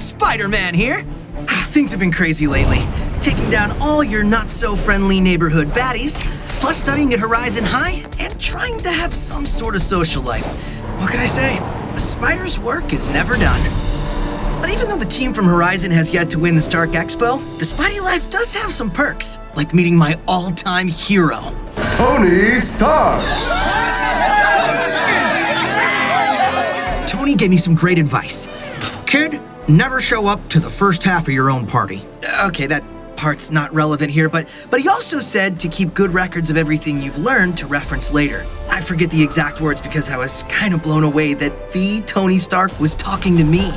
Spider-Man here. Things have been crazy lately. Taking down all your not-so-friendly neighborhood baddies, plus studying at Horizon High, and trying to have some sort of social life. What can I say? A spider's work is never done. But even though the team from Horizon has yet to win the Stark Expo, the Spidey life does have some perks, like meeting my all-time hero, Tony Stark! Tony gave me some great advice. Kid, never show up to the first half of your own party. Okay, that part's not relevant here, but he also said to keep good records of everything you've learned to reference later. I forget the exact words because I was kind of blown away that the Tony Stark was talking to me.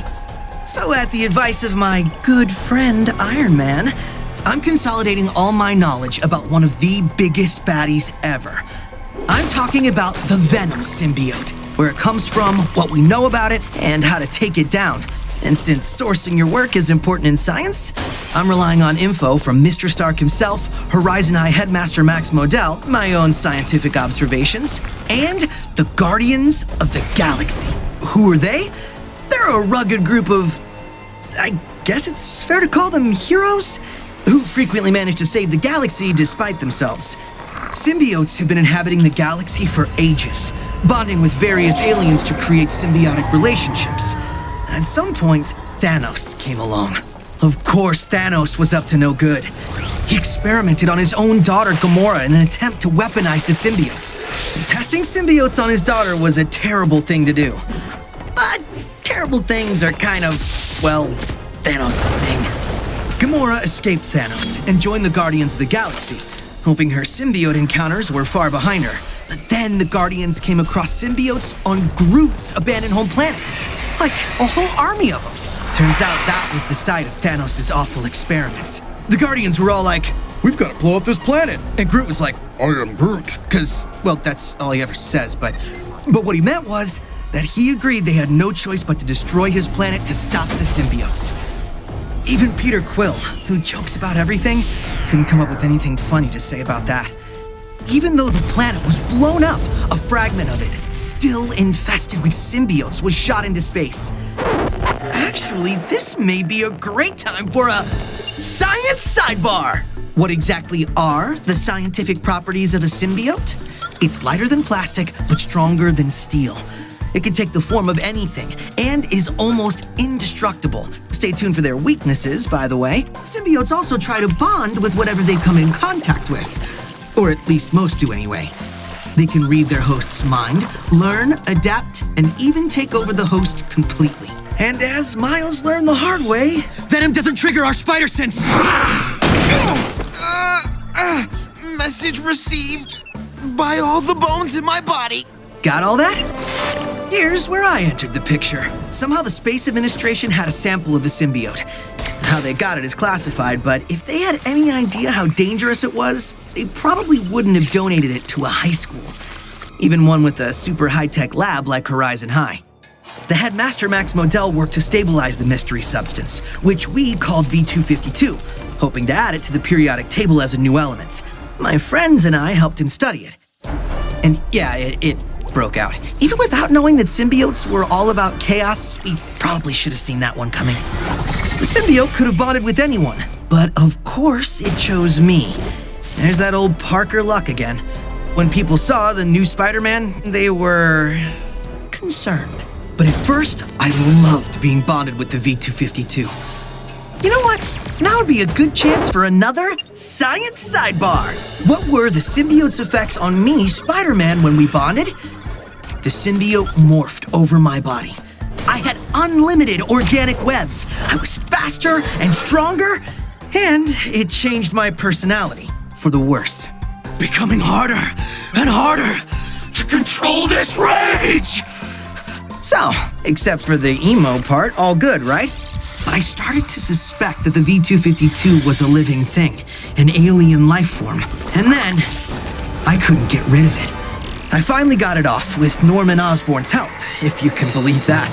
So at the advice of my good friend Iron Man, I'm consolidating all my knowledge about one of the biggest baddies ever. I'm talking about the Venom symbiote, where it comes from, what we know about it, and how to take it down. And since sourcing your work is important in science, I'm relying on info from Mr. Stark himself, Horizon High Headmaster Max Modell, my own scientific observations, and the Guardians of the Galaxy. Who are they? They're a rugged group of, I guess it's fair to call them heroes, who frequently manage to save the galaxy despite themselves. Symbiotes have been inhabiting the galaxy for ages, bonding with various aliens to create symbiotic relationships. At some point, Thanos came along. Of course, Thanos was up to no good. He experimented on his own daughter, Gamora, in an attempt to weaponize the symbiotes. Testing symbiotes on his daughter was a terrible thing to do. But terrible things are kind of, well, Thanos' thing. Gamora escaped Thanos and joined the Guardians of the Galaxy, hoping her symbiote encounters were far behind her. But then the Guardians came across symbiotes on Groot's abandoned home planet. Like a whole army of them. Turns out that was the site of Thanos' awful experiments. The Guardians were all like, "We've got to blow up this planet." And Groot was like, "I am Groot." Because, well, that's all he ever says, but what he meant was that he agreed they had no choice but to destroy his planet to stop the symbiotes. Even Peter Quill, who jokes about everything, couldn't come up with anything funny to say about that. Even though the planet was blown up, a fragment of it, still infested with symbiotes, was shot into space. Actually, this may be a great time for a science sidebar! What exactly are the scientific properties of a symbiote? It's lighter than plastic, but stronger than steel. It can take the form of anything, and is almost indestructible. Stay tuned for their weaknesses, by the way. Symbiotes also try to bond with whatever they come in contact with. Or at least most do anyway. They can read their host's mind, learn, adapt, and even take over the host completely. And as Miles learned the hard way, Venom doesn't trigger our spider sense. Message received by all the bones in my body. Got all that? Here's where I entered the picture. Somehow the Space Administration had a sample of the symbiote. How they got it is classified, but if they had any idea how dangerous it was, they probably wouldn't have donated it to a high school. Even one with a super high-tech lab like Horizon High. The headmaster Max Modell worked to stabilize the mystery substance, which we called V252, hoping to add it to the periodic table as a new element. My friends and I helped him study it. And yeah, it broke out. Even without knowing that symbiotes were all about chaos, we probably should have seen that one coming. The symbiote could have bonded with anyone, but of course it chose me. There's that old Parker luck again. When people saw the new Spider-Man, they were concerned. But at first, I loved being bonded with the V252. You know what? Now would be a good chance for another science sidebar. What were the symbiote's effects on me, Spider-Man, when we bonded? The symbiote morphed over my body. I had unlimited organic webs. I was faster and stronger, and it changed my personality for the worse. Becoming harder and harder to control this rage! So, except for the emo part, all good, right? But I started to suspect that the V252 was a living thing, an alien life form, and then I couldn't get rid of it. I finally got it off with Norman Osborn's help, if you can believe that,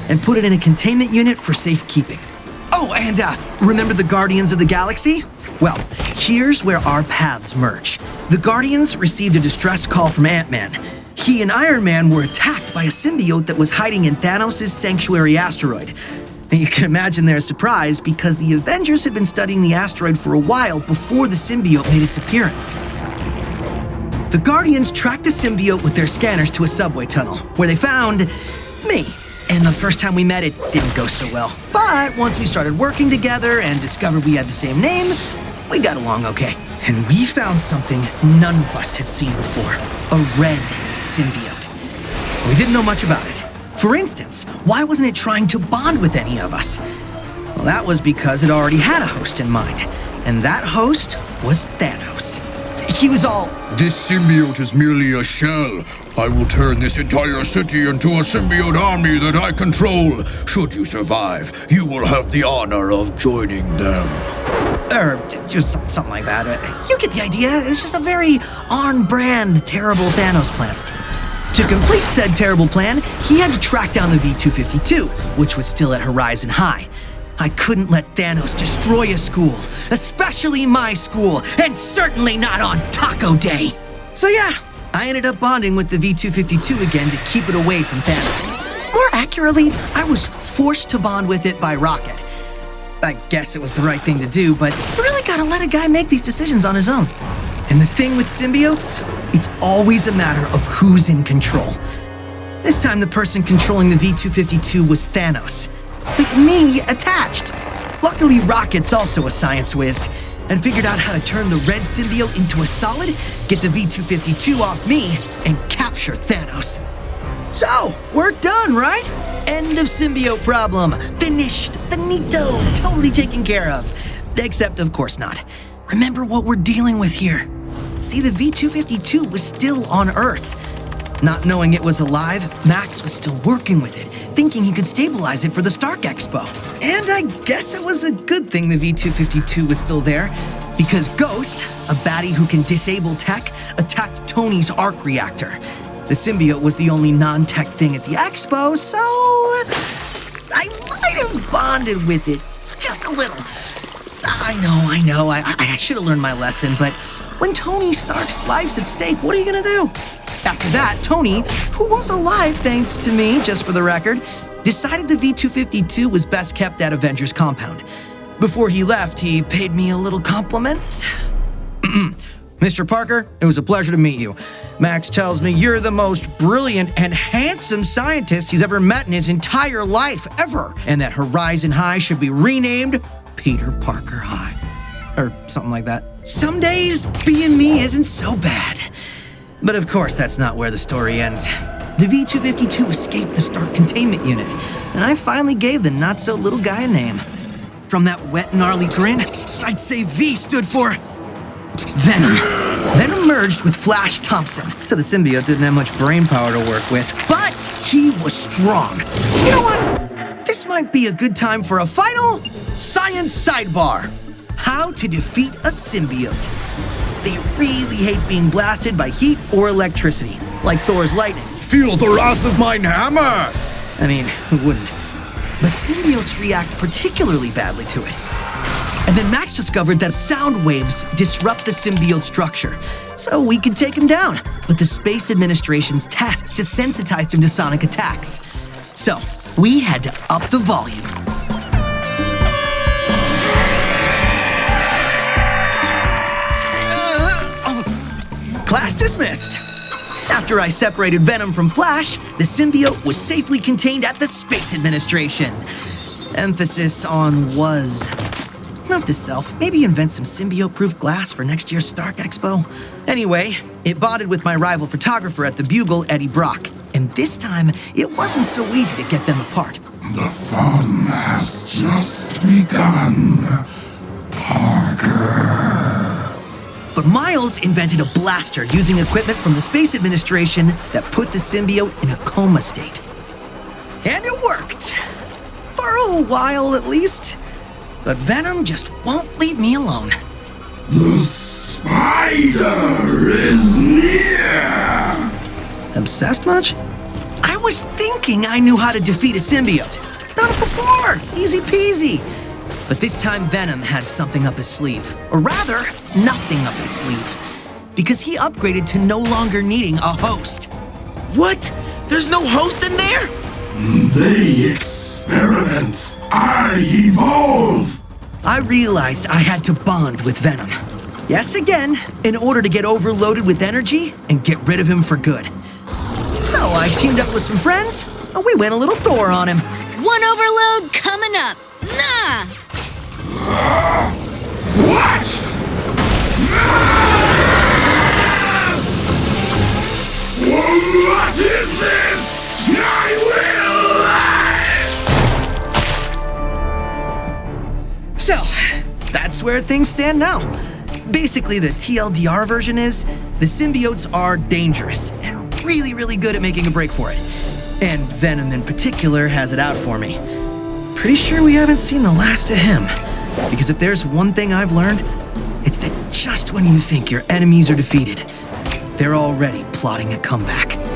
and put it in a containment unit for safekeeping. Oh, and remember the Guardians of the Galaxy? Well, here's where our paths merge. The Guardians received a distress call from Ant-Man. He and Iron Man were attacked by a symbiote that was hiding in Thanos' sanctuary asteroid. And you can imagine their surprise because the Avengers had been studying the asteroid for a while before the symbiote made its appearance. The Guardians tracked the symbiote with their scanners to a subway tunnel, where they found me. And the first time we met, it didn't go so well. But once we started working together and discovered we had the same name, we got along okay. And we found something none of us had seen before. A red symbiote. We didn't know much about it. For instance, why wasn't it trying to bond with any of us? Well, that was because it already had a host in mind. And that host was Thanos. He was all, "This symbiote is merely a shell. I will turn this entire city into a symbiote army that I control. Should you survive, you will have the honor of joining them." or just something like that. You get the idea. It's just a very on-brand, terrible Thanos plan. To complete said terrible plan, he had to track down the V-252, which was still at Horizon High. I couldn't let Thanos destroy a school, especially my school, and certainly not on Taco Day. So yeah, I ended up bonding with the V-252 again to keep it away from Thanos. More accurately, I was forced to bond with it by Rocket. I guess it was the right thing to do, but you really gotta let a guy make these decisions on his own. And the thing with symbiotes, it's always a matter of who's in control. This time the person controlling the V-252 was Thanos, with me attached. Luckily, Rocket's also a science whiz, and figured out how to turn the red symbiote into a solid, get the V-252 off me, and capture Thanos. So, work done, right? End of symbiote problem. Finished. Finito. Totally taken care of. Except, of course not. Remember what we're dealing with here. See, the V-252 was still on Earth. Not knowing it was alive, Max was still working with it, thinking he could stabilize it for the Stark Expo. And I guess it was a good thing the V-252 was still there, because Ghost, a baddie who can disable tech, attacked Tony's arc reactor. The symbiote was the only non-tech thing at the expo, so I might have bonded with it just a little. I know, I should have learned my lesson, but when Tony Stark's life's at stake, what are you gonna do? After that, Tony, who was alive thanks to me, just for the record, decided the V-252 was best kept at Avengers Compound. Before he left, he paid me a little compliment. Mr. Parker, it was a pleasure to meet you. Max tells me you're the most brilliant and handsome scientist he's ever met in his entire life, ever, and that Horizon High should be renamed Peter Parker High. Or something like that. Some days, being me isn't so bad. But of course, that's not where the story ends. The V-252 escaped the Stark containment unit, and I finally gave the not-so-little guy a name. From that wet, gnarly grin, I'd say V stood for Venom. Venom merged with Flash Thompson, so the symbiote didn't have much brain power to work with, but he was strong. You know what? This might be a good time for a final science sidebar. How to defeat a symbiote. They really hate being blasted by heat or electricity, like Thor's lightning. Feel the wrath of mine hammer! I mean, who wouldn't? But symbiotes react particularly badly to it. And then Max discovered that sound waves disrupt the symbiote structure, so we could take him down. But the Space Administration's tests desensitized him to sonic attacks. So, we had to up the volume. Class dismissed. After I separated Venom from Flash, the symbiote was safely contained at the Space Administration. Emphasis on was. Note to self, maybe invent some symbiote-proof glass for next year's Stark Expo. Anyway, it bonded with my rival photographer at the Bugle, Eddie Brock. And this time, it wasn't so easy to get them apart. The fun has just begun, Parker. But Miles invented a blaster using equipment from the Space Administration that put the symbiote in a coma state. And it worked. For a while, at least. But Venom just won't leave me alone. The spider is near. Obsessed much? I was thinking I knew how to defeat a symbiote. Done it before, easy peasy. But this time Venom had something up his sleeve. Or rather, nothing up his sleeve. Because he upgraded to no longer needing a host. What? There's no host in there? They expect experiment. I evolve. I realized I had to bond with Venom. Yes, again, in order to get overloaded with energy and get rid of him for good. So I teamed up with some friends, and we went a little Thor on him. One overload coming up. Nah! What? What is this? I will! So, that's where things stand now. Basically, the TLDR version is, the symbiotes are dangerous and really, really good at making a break for it. And Venom in particular has it out for me. Pretty sure we haven't seen the last of him. Because if there's one thing I've learned, it's that just when you think your enemies are defeated, they're already plotting a comeback.